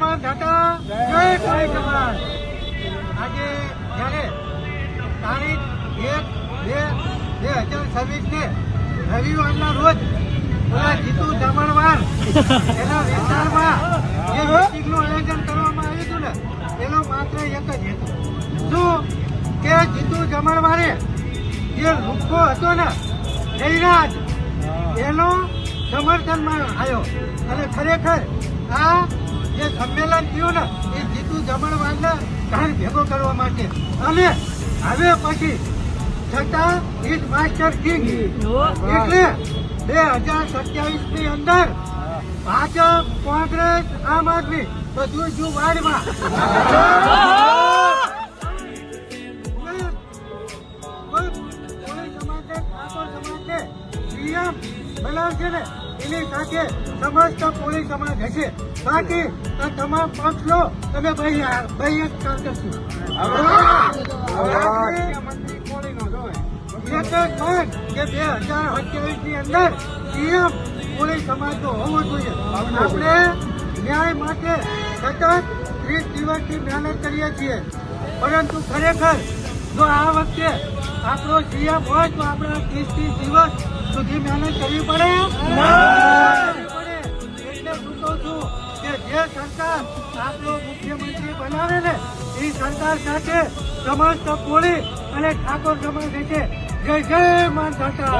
માન ધાતા જય કોળી સમાજ। આજે જ્યારે તારીખ 1/2/2026 રવિવારના રોજ ઓલા જીતુ જમણવાર એના વિસ્તારમાં જે મિટિંગનું આયોજન કરવામાં આવ્યું હતું ને એનો માત્ર એક જ હેતુ શું કે જીતુ જમણવારે જે લુખ્ખો હતો ને જયરાજ એનો સમર્થનમાં આવ્યો અને ખરેખર આ જે સંમેલન થયું ને એ જીતુ જમણવારને ધ્યાન ભેગો કરવા માટે અને હવે પછી છતાં ઇઝ માસ્ટર કિંગ એટલે 2027 ની અંદર ભાજપ કોંગ્રેસ આમ આદમી બધું જ વાડમાં સીએમ બનાવશે ને એની સાથે સમસ્ત કોળી સમાજ હશે બાકી આ તમામ પક્ષો તમે બહિષ્કાર કરશું એક જ મન કે 2028 ની અંદર સીએમ કોળી સમાજનો હોવો જોઈએ। આપણે ન્યાય માટે સતત 30 દિવસથી મહેનત કરીએ છીએ પરંતુ ખરેખર જો આ વખતે આપણો સીએમ હોય તો આપણે 30 દિવસ સુધી મહેનત કરવી પડે એટલે હું કહું છું કે જે સરકાર આપણો મુખ્યમંત્રી બનાવે ને એ સરકાર સાથે સમસ્ત કોળી અને ઠાકોર સમાજ છે। જય જય માન ધાતા।